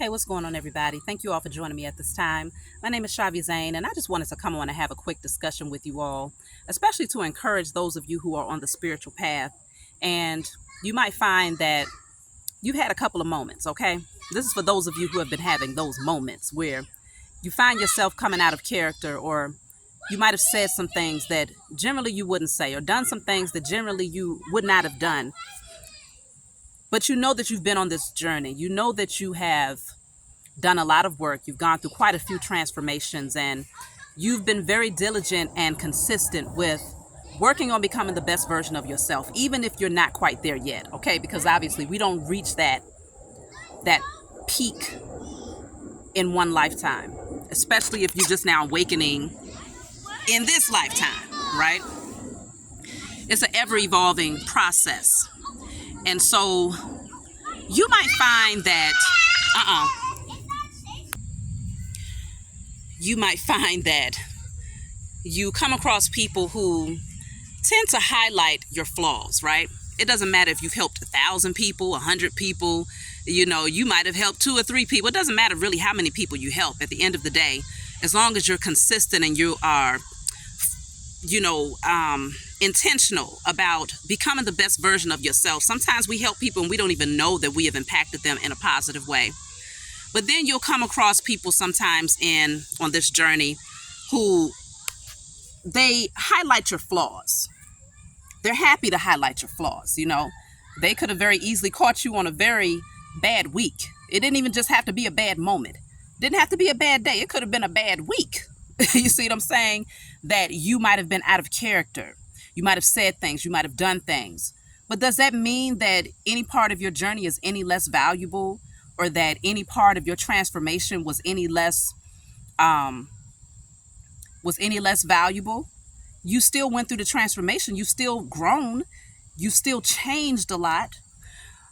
Hey, what's going on, everybody? Thank you all for joining me at this time. My name is Shavi Zane, and I just wanted to come on and have a quick discussion with you all, especially to encourage those of you who are on the spiritual path. And you might find that you've had a couple of moments, okay? This is for those of you who have been having those moments where you find yourself coming out of character, or you might have said some things that generally you wouldn't say, or done some things that generally you would not have done. But you know that you've been on this journey. You know that you have done a lot of work. You've gone through quite a few transformations, and you've been very diligent and consistent with working on becoming the best version of yourself, even if you're not quite there yet, okay? Because obviously we don't reach that peak in one lifetime, especially if you're just now awakening in this lifetime, right? It's an ever-evolving process. And so you might find that you come across people who tend to highlight your flaws, right? It doesn't matter if you've helped 1,000 people, 100 people, you might have helped 2 or 3 people. It doesn't matter really how many people you help at the end of the day, as long as you're consistent and you are, intentional about becoming the best version of yourself. Sometimes we help people and we don't even know that we have impacted them in a positive way. But then you'll come across people sometimes on this journey who they highlight your flaws. They're happy to highlight your flaws. They could have very easily caught you on a very bad week. It didn't even just have to be a bad moment. It didn't have to be a bad day. It could have been a bad week. You see what I'm saying? That you might have been out of character. You might have said things. You might have done things. But does that mean that any part of your journey is any less valuable, or that any part of your transformation was any less valuable? You still went through the transformation. You still grown. You still changed a lot.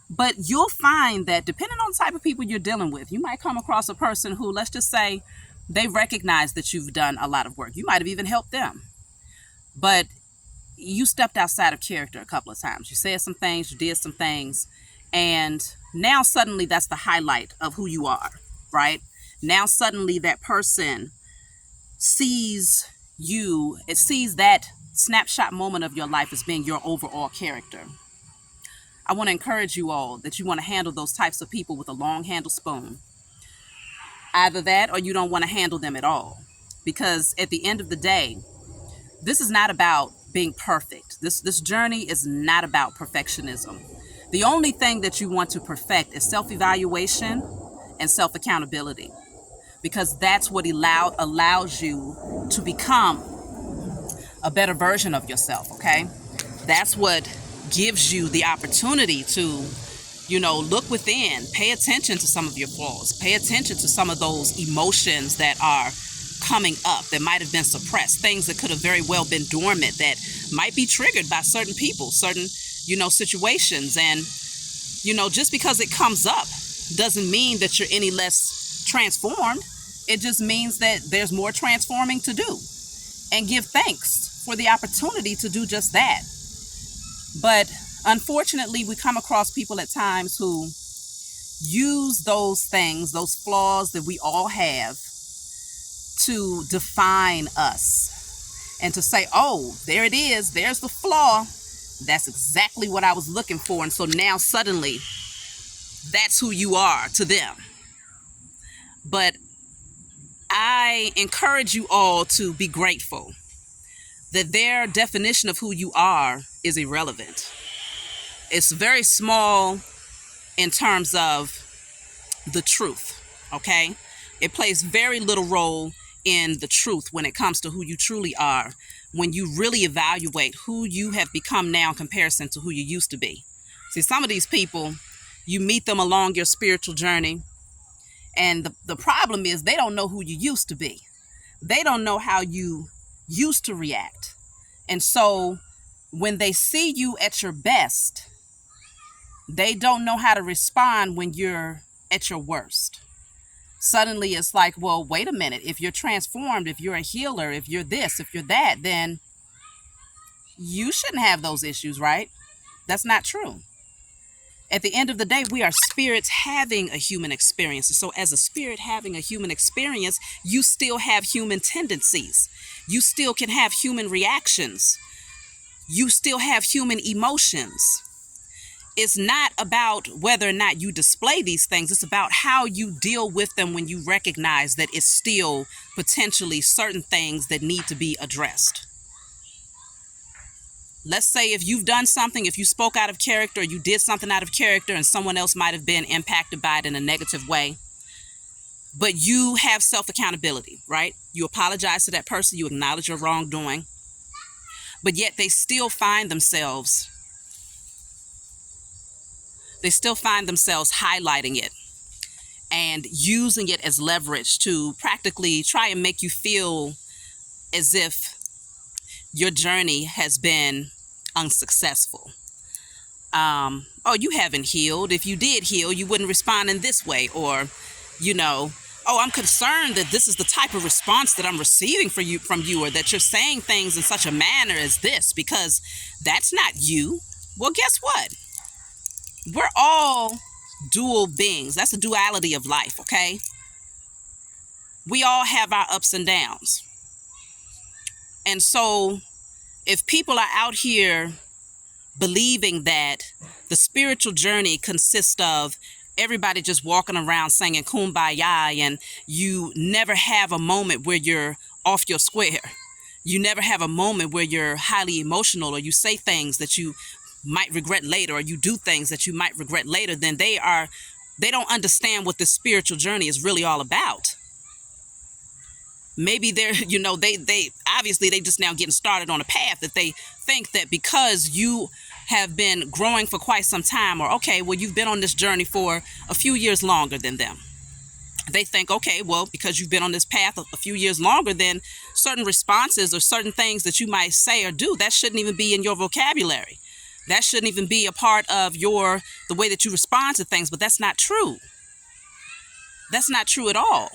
But you'll find that depending on the type of people you're dealing with, you might come across a person who, let's just say, they recognize that you've done a lot of work. You might have even helped them. But you stepped outside of character a couple of times. You said some things, you did some things, and now suddenly that's the highlight of who you are, right? Now suddenly that person sees that snapshot moment of your life as being your overall character. I want to encourage you all that you want to handle those types of people with a long handle spoon. Either that or you don't want to handle them at all. Because at the end of the day, this is not about being perfect. This journey is not about perfectionism. The only thing that you want to perfect is self-evaluation and self-accountability. Because that's what allows you to become a better version of yourself, okay? That's what gives you the opportunity to look within, pay attention to some of your flaws, pay attention to some of those emotions that are coming up that might have been suppressed, things that could have very well been dormant that might be triggered by certain people, certain, situations. And, just because it comes up doesn't mean that you're any less transformed. It just means that there's more transforming to do, and give thanks for the opportunity to do just that. But unfortunately, we come across people at times who use those things, those flaws that we all have, to define us and to say, oh, there it is. There's the flaw. That's exactly what I was looking for. And so now suddenly that's who you are to them. But I encourage you all to be grateful that their definition of who you are is irrelevant. It's very small in terms of the truth, okay? It plays very little role in the truth when it comes to who you truly are, when you really evaluate who you have become now in comparison to who you used to be. See, some of these people, you meet them along your spiritual journey, and the problem is they don't know who you used to be. They don't know how you used to react. And so when they see you at your best, they don't know how to respond when you're at your worst. Suddenly it's like, well, wait a minute. If you're transformed, if you're a healer, if you're this, if you're that, then you shouldn't have those issues, right? That's not true. At the end of the day, we are spirits having a human experience. And so as a spirit having a human experience, you still have human tendencies. You still can have human reactions. You still have human emotions. It's not about whether or not you display these things. It's about how you deal with them when you recognize that it's still potentially certain things that need to be addressed. Let's say if you've done something, if you spoke out of character, you did something out of character, and someone else might have been impacted by it in a negative way, but you have self-accountability, right? You apologize to that person, you acknowledge your wrongdoing, but yet they still find themselves highlighting it and using it as leverage to practically try and make you feel as if your journey has been unsuccessful. Oh, you haven't healed. If you did heal, you wouldn't respond in this way. Or, oh, I'm concerned that this is the type of response that I'm receiving from you, or that you're saying things in such a manner as this, because that's not you. Well, guess what? We're all dual beings. That's a duality of life, okay? We all have our ups and downs. And so if people are out here believing that the spiritual journey consists of everybody just walking around singing kumbaya, and you never have a moment where you're off your square, you never have a moment where you're highly emotional, or you say things that you might regret later, or you do things that you might regret later, then they don't understand what the spiritual journey is really all about. Maybe they're, they obviously they just now getting started on a path that they think that because you have been growing for quite some time, or okay, well, you've been on this journey for a few years longer than them. They think, okay, well, because you've been on this path a few years longer, then certain responses or certain things that you might say or do, that shouldn't even be in your vocabulary. That shouldn't even be a part of the way that you respond to things. But that's not true. That's not true at all.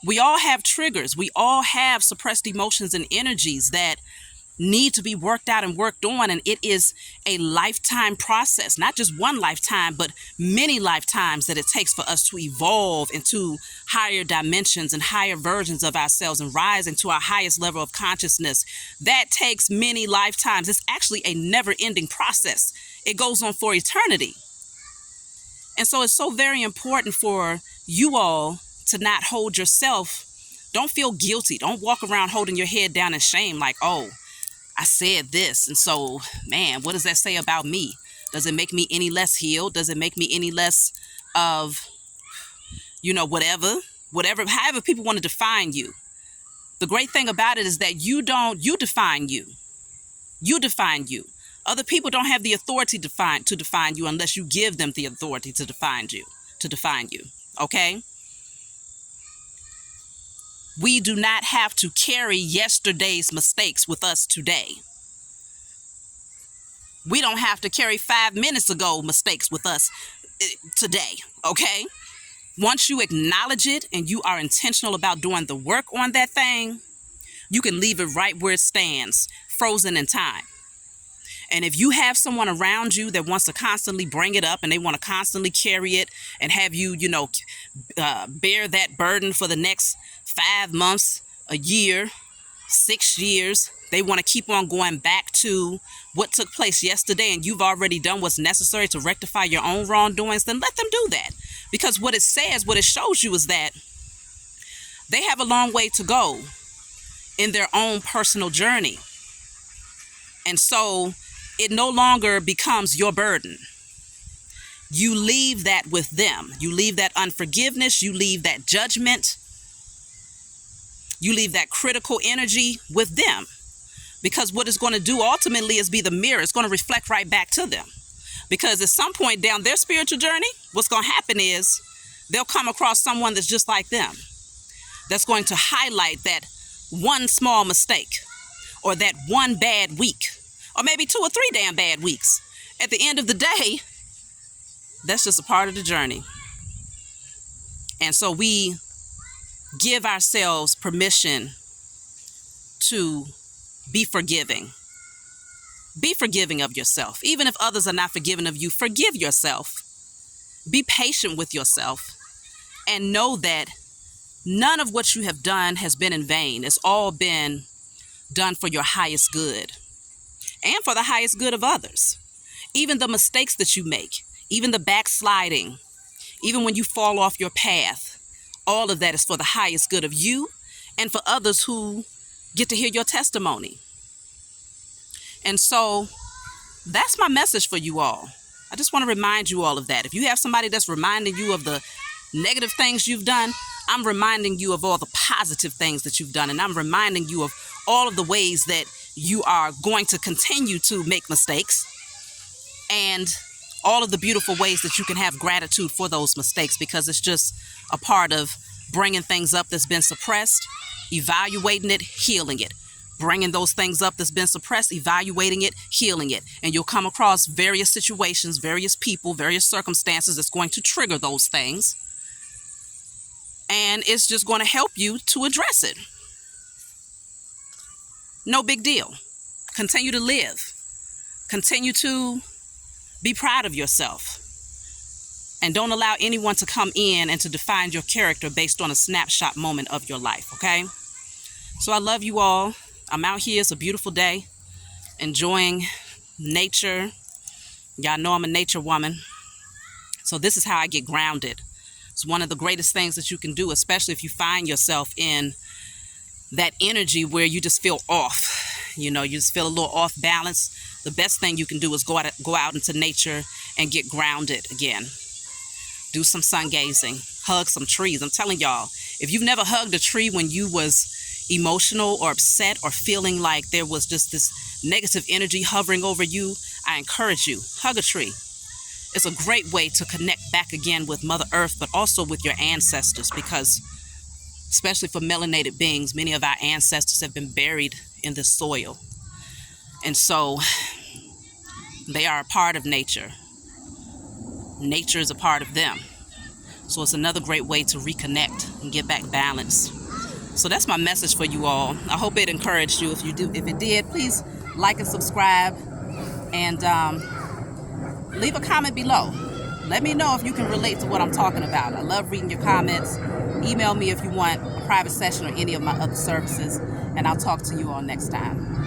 We all have triggers. We all have suppressed emotions and energies that need to be worked out and worked on. And it is a lifetime process, not just one lifetime, but many lifetimes that it takes for us to evolve into higher dimensions and higher versions of ourselves and rising to our highest level of consciousness. That takes many lifetimes. It's actually a never-ending process. It goes on for eternity. And so it's so very important for you all to not hold yourself. Don't feel guilty. Don't walk around holding your head down in shame like, oh, I said this, and so, man, what does that say about me? Does it make me any less healed? Does it make me any less of, whatever, however people want to define you? The great thing about it is that you define you. You define you. Other people don't have the authority to define you unless you give them the authority to define you. Okay? We do not have to carry yesterday's mistakes with us today. We don't have to carry 5 minutes ago mistakes with us today, okay? Once you acknowledge it and you are intentional about doing the work on that thing, you can leave it right where it stands, frozen in time. And if you have someone around you that wants to constantly bring it up and they want to constantly carry it and have you, bear that burden for the next 5 months, a year, 6 years, they want to keep on going back to what took place yesterday, and you've already done what's necessary to rectify your own wrongdoings, then let them do that. Because what it shows you is that they have a long way to go in their own personal journey. And so it no longer becomes your burden. You leave that with them. You leave that unforgiveness. You leave that judgment. You leave that critical energy with them. Because what it's going to do ultimately is be the mirror. It's going to reflect right back to them. Because at some point down their spiritual journey, what's going to happen is they'll come across someone that's just like them. That's going to highlight that one small mistake, or that one bad week, or maybe 2 or 3 damn bad weeks. At the end of the day, that's just a part of the journey. And so we give ourselves permission to be forgiving, Be forgiving of yourself. Even if others are not forgiving of you, forgive yourself. Be patient with yourself and know that none of what you have done has been in vain. It's all been done for your highest good and for the highest good of others. Even the mistakes that you make, even the backsliding, even when you fall off your path, all of that is for the highest good of you and for others who get to hear your testimony. And so that's my message for you all. I just want to remind you all of that. If you have somebody that's reminding you of the negative things you've done, I'm reminding you of all the positive things that you've done. And I'm reminding you of all of the ways that you are going to continue to make mistakes and all of the beautiful ways that you can have gratitude for those mistakes, because it's just a part of bringing things up that's been suppressed, evaluating it, healing it. Bringing those things up that's been suppressed, evaluating it, healing it. And you'll come across various situations, various people, various circumstances that's going to trigger those things. And it's just going to help you to address it. No big deal. Continue to live. Continue to be proud of yourself. And don't allow anyone to come in and to define your character based on a snapshot moment of your life, okay? So I love you all. I'm out here. It's a beautiful day. Enjoying nature. Y'all know I'm a nature woman. So this is how I get grounded. It's one of the greatest things that you can do, especially if you find yourself in that energy where you just feel off. You know, you just feel a little off balance. The best thing you can do is go out into nature and get grounded again. Do some sun gazing. Hug some trees. I'm telling y'all, if you've never hugged a tree when you was emotional or upset or feeling like there was just this negative energy hovering over you, I encourage you, hug a tree. It's a great way to connect back again with Mother Earth, but also with your ancestors, because especially for melanated beings, many of our ancestors have been buried in the soil. And so they are a part of nature. Nature is a part of them. So it's another great way to reconnect and get back balance. So that's my message for you all. I hope it encouraged you. If it did, please like and subscribe, and leave a comment below. Let me know if you can relate to what I'm talking about. I love reading your comments. Email me if you want a private session or any of my other services, and I'll talk to you all next time.